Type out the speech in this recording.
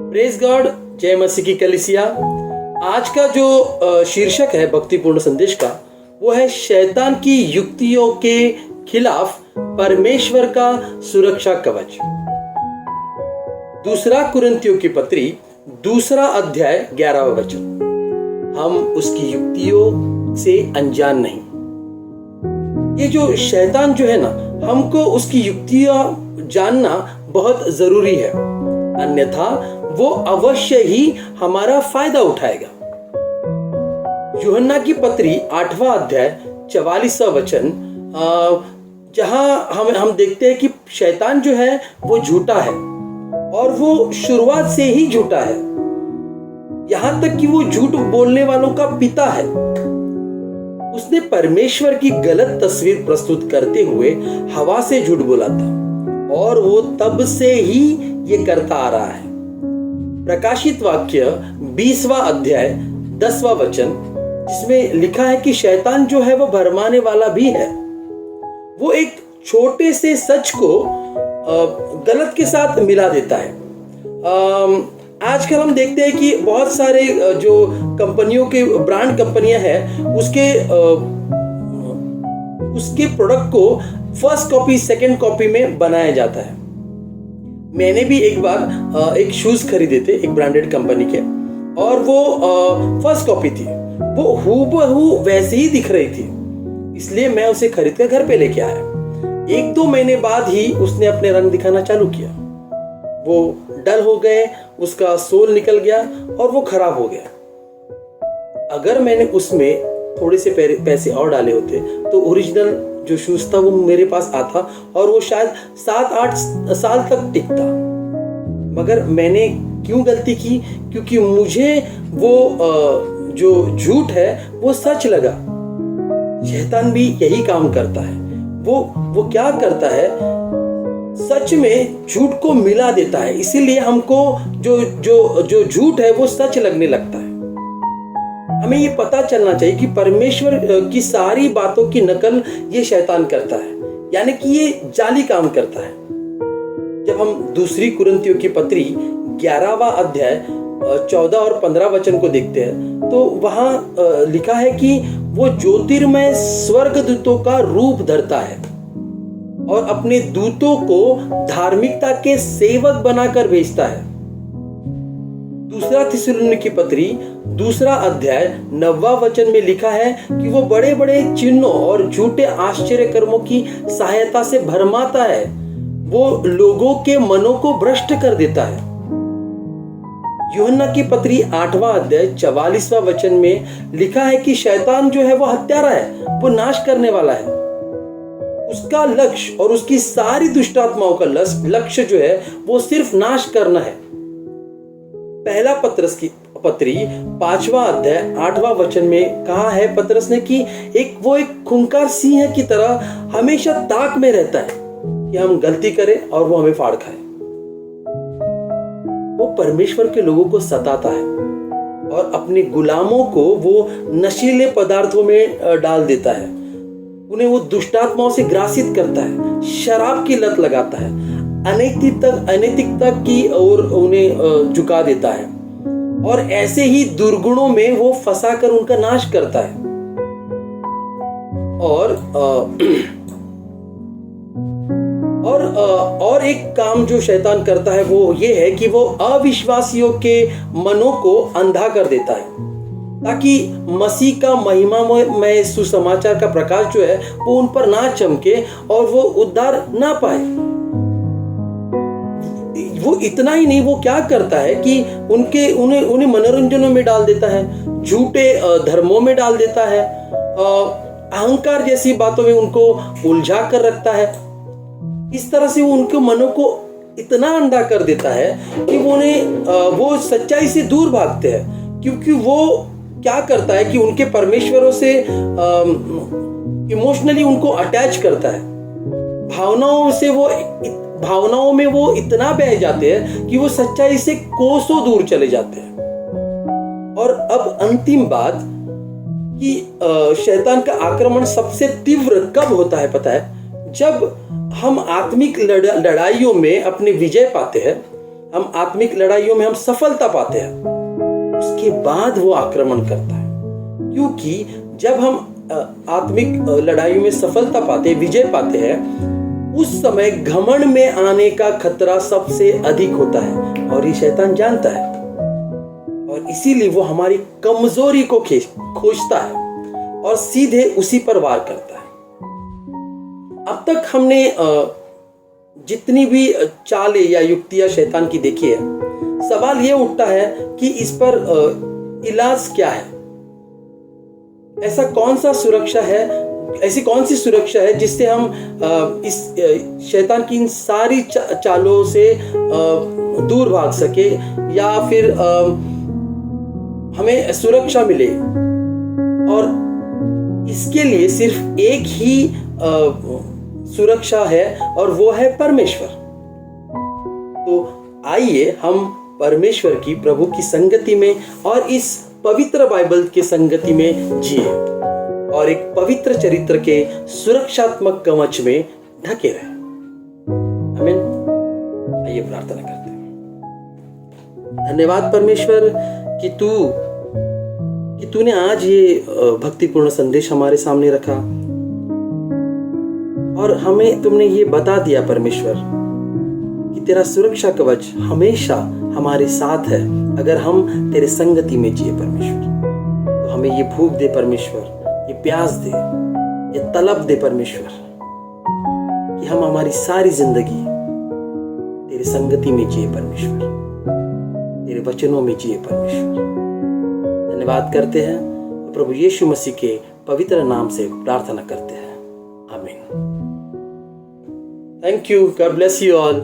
Praise God, जय मसीह की कलीसिया। आज का जो शीर्षक है भक्तिपूर्ण संदेश का, वो है शैतान की युक्तियों के खिलाफ परमेश्वर का सुरक्षा कवच। दूसरा कुरिन्थियों की पत्री 2 अध्याय 11 वचन। हम उसकी युक्तियों से अनजान नहीं। ये जो शैतान जो है ना, हमको उसकी युक्तियां जानना बहुत जरूरी है, अन्यथा वो अवश्य ही हमारा फायदा उठाएगा। यूहन्ना की पत्री 8वां अध्याय 44वां वचन, जहां हम देखते हैं कि शैतान जो है वो झूठा है और वो शुरुआत से ही झूठा है, यहां तक कि वो झूठ बोलने वालों का पिता है। उसने परमेश्वर की गलत तस्वीर प्रस्तुत करते हुए हवा से झूठ बोला था और वो तब से ही ये करता आ रहा है। प्रकाशित वाक्य 20वां अध्याय 10वां वचन, जिसमें लिखा है कि शैतान जो है वो भरमाने वाला भी है। वो एक छोटे से सच को गलत के साथ मिला देता है। आजकल हम देखते हैं कि बहुत सारे जो कंपनियों के ब्रांड कंपनियां हैं, उसके प्रोडक्ट को फर्स्ट कॉपी सेकंड कॉपी में बनाया जाता है। मैंने भी एक बार एक शूज खरीदे थे एक ब्रांडेड कंपनी के, और वो फर्स्ट कॉपी थी। वो हूबहू वैसे ही दिख रही थी, इसलिए मैं उसे खरीद कर घर पे लेके आया। 1-2 महीने बाद ही उसने अपने रंग दिखाना चालू किया। वो डल हो गए, उसका सोल निकल गया और वो खराब हो गया। अगर मैंने उसमें थोड़े से पैसे और डाले होते तो ओरिजिनल जो शूज था वो मेरे पास आता और वो शायद 7-8 साल तक टिकता। मगर मैंने क्यों गलती की? क्योंकि मुझे वो जो झूठ है वो सच लगा। शैतान भी यही काम करता है। वो क्या करता है, सच में झूठ को मिला देता है, इसीलिए हमको जो झूठ है वो सच लगने लगता है। हमें ये पता चलना चाहिए कि परमेश्वर की सारी बातों की नकल ये शैतान करता है, यानी कि ये जाली काम करता है। जब हम दूसरी कुरिन्थियों की पत्री 11वां अध्याय 14 और 15 वचन को देखते हैं तो वहां लिखा है कि वो ज्योतिर्मय स्वर्गदूतों का रूप धरता है और अपने दूतों को धार्मिकता के सेवक बनाकर भेजता है। दूसरा थिस्सलुनीकी की पत्री 2 अध्याय 9वां वचन में लिखा है कि वो बड़े बड़े चिन्हों और झूठे आश्चर्य कर्मों की सहायता से भरमाता है। वो लोगों के मनों को भ्रष्ट कर देता है। यूहन्ना की पत्री 8वां अध्याय 44वां वचन में लिखा है कि शैतान जो है वो हत्यारा है, वो नाश करने वाला है। उसका लक्ष्य और उसकी सारी दुष्टात्माओं का लक्ष्य जो है वो सिर्फ नाश करना है। पहला पतरस की पत्री 5वां अध्याय 8वां वचन में कहा है पतरस ने कि वो एक खूंखार सिंह की तरह हमेशा ताक में रहता है कि हम गलती करें और वो हमें फाड़ खाए। वो परमेश्वर के लोगों को सताता है और अपने गुलामों को वो नशीले पदार्थों में डाल देता है। उन्हें वो दुष्टात्माओं से ग्रासित करता है, शराब की लत लगाता है, अनैतिकता की ओर उन्हें झुका देता है और ऐसे ही दुर्गुणों में वो फंसाकर उनका नाश करता है। और एक काम जो शैतान करता है वो ये है कि वो अविश्वासियों के मनों को अंधा कर देता है, ताकि मसीह का महिमामय सुसमाचार का प्रकाश जो है वो उन पर ना चमके और वो उद्धार ना पाए। वो इतना ही नहीं, वो क्या करता है कि उन्हें मनोरंजनों में डाल देता है, झूठे धर्मों में डाल देता है, अहंकार जैसी बातों में उनको उलझा कर रखता है। इस तरह से वो उनके मनों को इतना अंधा कर देता है कि वो सच्चाई से दूर भागते हैं। क्योंकि वो क्या करता है कि उनके परमेश्वरों से इमोशनली उनको अटैच करता है। भावनाओं में वो इतना बह जाते हैं कि वो सच्चाई से कोसों दूर चले जाते हैं। और अब अंतिम बात कि शैतान का आक्रमण सबसे तीव्र कब होता है पता है? जब हम आत्मिक लड़ाइयों में अपनी विजय पाते हैं हम आत्मिक लड़ाइयों में हम सफलता पाते हैं, उसके बाद वो आक्रमण करता है। क्योंकि जब हम आत्मिक लड़ाइयों में सफलता पाते, विजय पाते हैं, उस समय घमंड में आने का खतरा सबसे अधिक होता है और ये शैतान जानता है और इसीलिए वो हमारी कमजोरी को खोजता है और सीधे उसी पर वार करता है। अब तक हमने जितनी भी चालें या युक्तियां शैतान की देखी है, सवाल ये उठता है कि इस पर इलाज क्या है। ऐसा कौन सा सुरक्षा है, ऐसी कौन सी सुरक्षा है जिससे हम इस शैतान की इन सारी चालों से दूर भाग सके या फिर हमें सुरक्षा मिले। और इसके लिए सिर्फ एक ही सुरक्षा है और वो है परमेश्वर। तो आइए हम परमेश्वर की, प्रभु की संगति में और इस पवित्र बाइबल के संगति में जिए और एक पवित्र चरित्र के सुरक्षात्मक कवच में ढके रहे। आमीन। आइए प्रार्थना करते हैं। धन्यवाद परमेश्वर कि तूने आज ये भक्तिपूर्ण संदेश हमारे सामने रखा और हमें तुमने ये बता दिया परमेश्वर कि तेरा सुरक्षा कवच हमेशा हमारे साथ है अगर हम तेरे संगति में जिए परमेश्वर। तो हमें ये भूख दे परमेश्वर, ये प्यास दे, ये तलब दे परमेश्वर कि हम हमारी सारी जिंदगी तेरे संगति में जिए परमेश्वर, तेरे वचनों में जिए परमेश्वर। धन्यवाद करते हैं प्रभु यीशु मसीह के पवित्र नाम से प्रार्थना करते हैं। आमीन। Thank you. God bless you all.